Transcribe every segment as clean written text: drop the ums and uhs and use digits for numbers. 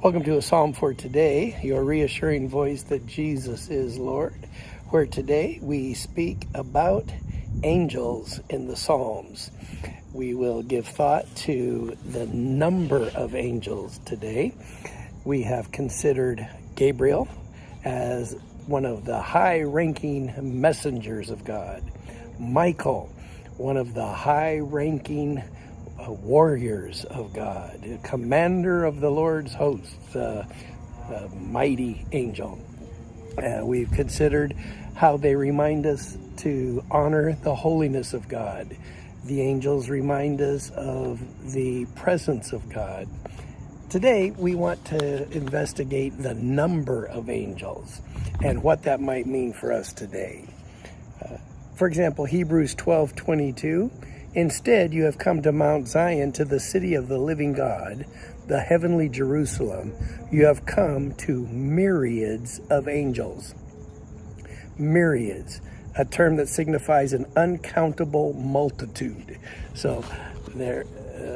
Welcome to a Psalm for today, your reassuring voice that Jesus is Lord, where today we speak about angels in the Psalms. We will give thought to the number of angels today. We have considered Gabriel as one of the high-ranking messengers of God. Michael, one of the high-ranking warriors of God, commander of the Lord's hosts, a mighty angel. We've considered how they remind us to honor the holiness of God. The angels remind us of the presence of God. Today, we want to investigate the number of angels and what that might mean for us today. For example, Hebrews 12:22, "Instead, you have come to Mount Zion, to the city of the living God, the heavenly Jerusalem. You have come to myriads of angels." Myriads, a term that signifies an uncountable multitude. So there,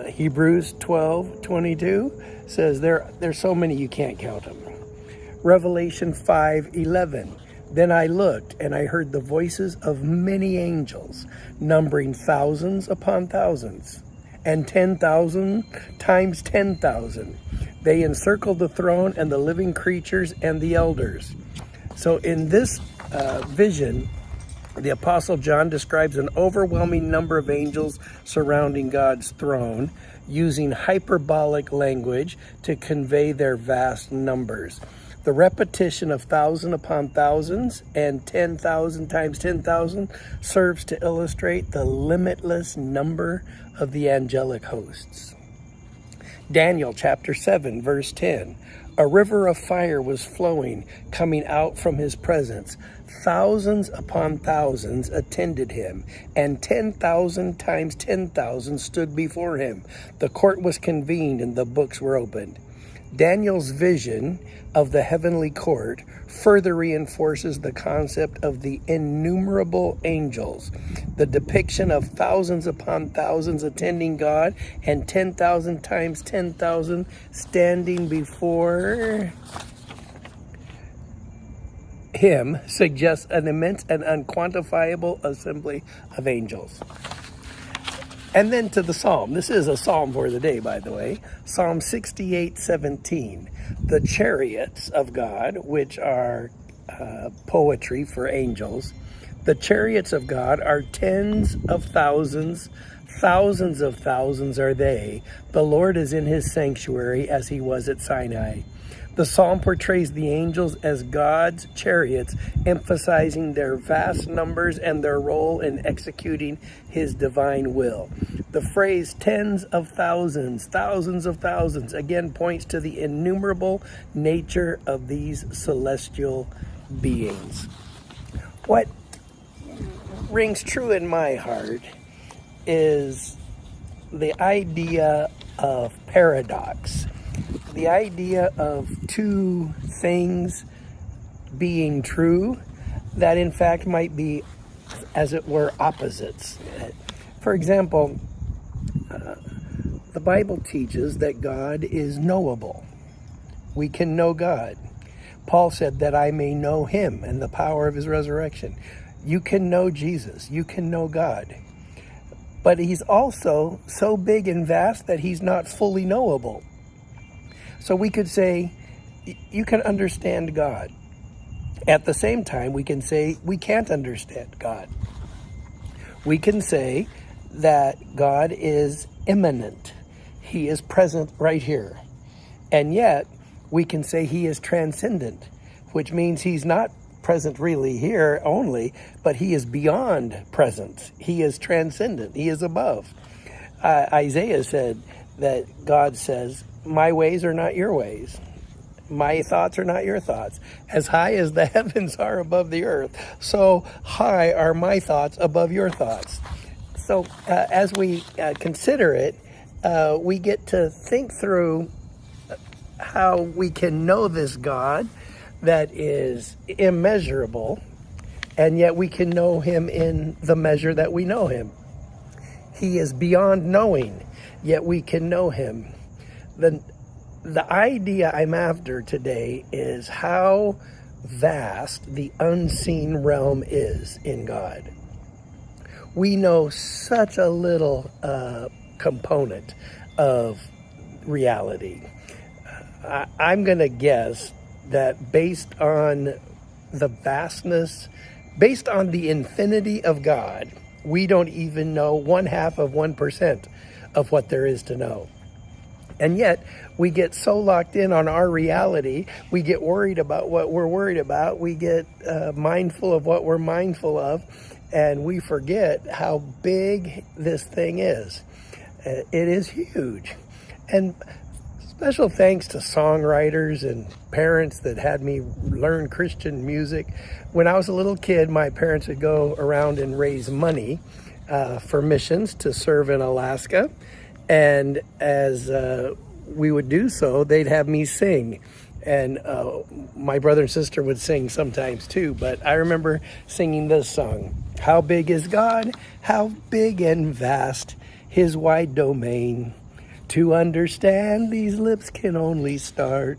Hebrews 12:22 says there's so many you can't count them. Revelation 5:11. "Then I looked, and I heard the voices of many angels, numbering thousands upon thousands, and 10,000 times 10,000. They encircled the throne and the living creatures and the elders." So in this vision, the Apostle John describes an overwhelming number of angels surrounding God's throne, using hyperbolic language to convey their vast numbers. The repetition of thousand upon thousands and 10,000 times 10,000 serves to illustrate the limitless number of the angelic hosts. Daniel chapter 7, verse 10. "A river of fire was flowing, coming out from his presence. Thousands upon thousands attended him, and 10,000 times 10,000 stood before him. The court was convened, and the books were opened." Daniel's vision of the heavenly court further reinforces the concept of the innumerable angels. The depiction of thousands upon thousands attending God and 10,000 times 10,000 standing before him suggests an immense and unquantifiable assembly of angels. And then to the psalm. This is a psalm for the day, by the way. Psalm 68:17. "The chariots of God," which are poetry for angels, "the chariots of God are tens of thousands are they. The Lord is in his sanctuary as he was at Sinai." The psalm portrays the angels as God's chariots, emphasizing their vast numbers and their role in executing his divine will. The phrase tens of thousands of thousands, again points to the innumerable nature of these celestial beings. What rings true in my heart is the idea of paradox. The idea of two things being true that in fact might be, as it were, opposites. For example, the Bible teaches that God is knowable. We can know God. Paul said that I may know him and the power of his resurrection. You can know Jesus. You can know God. But he's also so big and vast that he's not fully knowable. So we could say, you can understand God. At the same time, we can say we can't understand God. We can say that God is immanent. He is present right here. And yet, we can say he is transcendent, which means he's not present really here only, but he is beyond presence. He is transcendent. He is above. Isaiah said that God says, "My ways are not your ways. My thoughts are not your thoughts. As high as the heavens are above the earth, so high are my thoughts above your thoughts." So as we consider it, we get to think through how we can know this God that is immeasurable, and yet we can know him in the measure that we know him. He is beyond knowing, yet we can know him. The the idea I'm after today is how vast the unseen realm is in God. We know such a little component of reality. I'm going to guess that based on the vastness, based on the infinity of God, we don't even know 1/2 of 1% of what there is to know. And yet, we get so locked in on our reality, we get worried about what we're worried about, we get mindful of what we're mindful of, and we forget how big this thing is. It is huge. And special thanks to songwriters and parents that had me learn Christian music. When I was a little kid, my parents would go around and raise money for missions to serve in Alaska. And as we would do so, they'd have me sing. And my brother and sister would sing sometimes too. But I remember singing this song. How big is God? How big and vast his wide domain. To understand these lips can only start.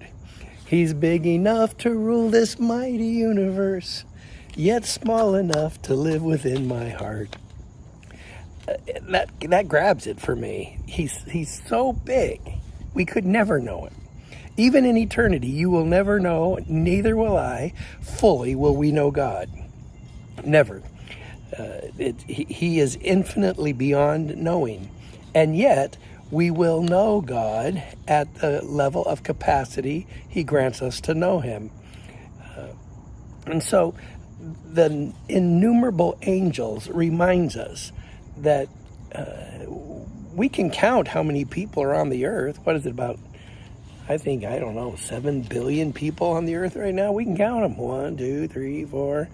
He's big enough to rule this mighty universe, yet small enough to live within my heart. That grabs it for me. He's so big, we could never know it. Even in eternity, you will never know, neither will I, fully will we know God. Never. He is infinitely beyond knowing. And yet, we will know God at the level of capacity He grants us to know Him. And so, the innumerable angels reminds us that we can count how many people are on the earth. What is it, about, I don't know, 7 billion people on the earth right now? We can count them. 1, 2, 3, 4,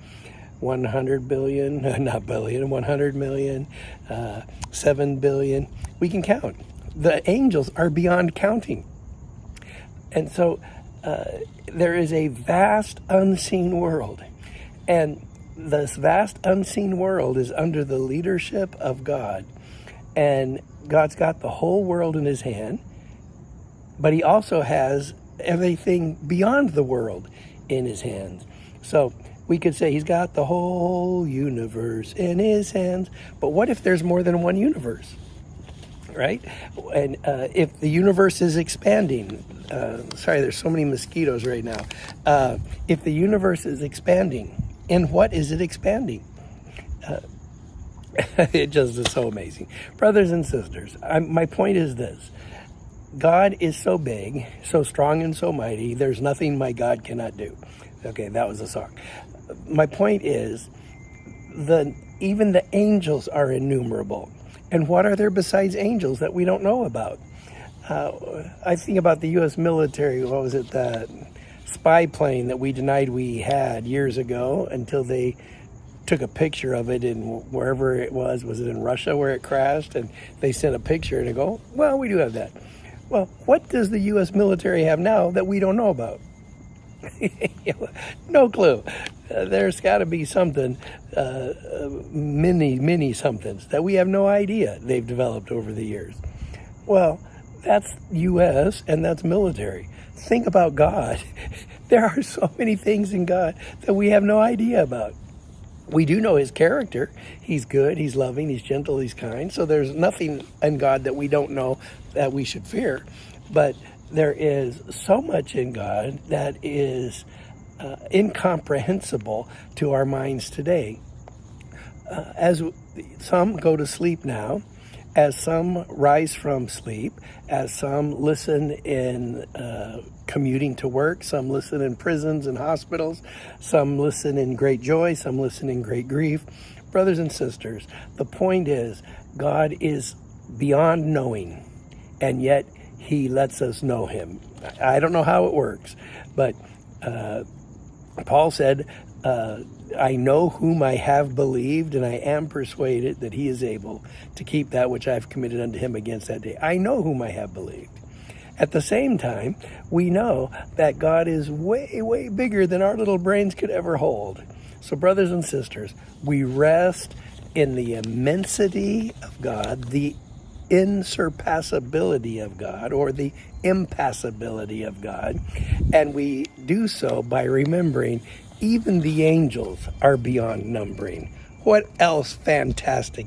100 billion, not billion, 100 million, 7 billion. We can count. The angels are beyond counting. And so there is a vast unseen world. And this vast unseen world is under the leadership of God. And God's got the whole world in His hand. But He also has everything beyond the world in His hands. So we could say He's got the whole universe in His hands. But what if there's more than one universe? Right? And if the universe is expanding, sorry, there's so many mosquitoes right now. If the universe is expanding, in what is it expanding? It just is so amazing. Brothers and sisters, my point is this. God is so big, so strong and so mighty, there's nothing my God cannot do. Okay, that was a song. My point is, even the angels are innumerable. And what are there besides angels that we don't know about? I think about the U.S. military. What was it? The spy plane that we denied we had years ago until they took a picture of it in wherever it was. Was it in Russia where it crashed? And they sent a picture and they go, well, we do have that. Well, what does the U.S. military have now that we don't know about? No clue. There's got to be something, many somethings that we have no idea they've developed over the years. Well, that's U.S. and that's military. Think about God. There are so many things in God that we have no idea about. We do know His character. He's good, He's loving, He's gentle, He's kind. So there's nothing in God that we don't know that we should fear. But there is so much in God that is incomprehensible to our minds today. As some go to sleep now, as some rise from sleep, as some listen in commuting to work, some listen in prisons and hospitals, some listen in great joy, some listen in great grief. Brothers and sisters, the point is, God is beyond knowing, and yet He lets us know Him. I don't know how it works, but Paul said, I know whom I have believed, and I am persuaded that He is able to keep that which I have committed unto Him against that day. I know whom I have believed. At the same time, we know that God is way, way bigger than our little brains could ever hold. So, brothers and sisters, we rest in the immensity of God, the insurpassability of God, or the impassibility of God. And we do so by remembering even the angels are beyond numbering. What else fantastic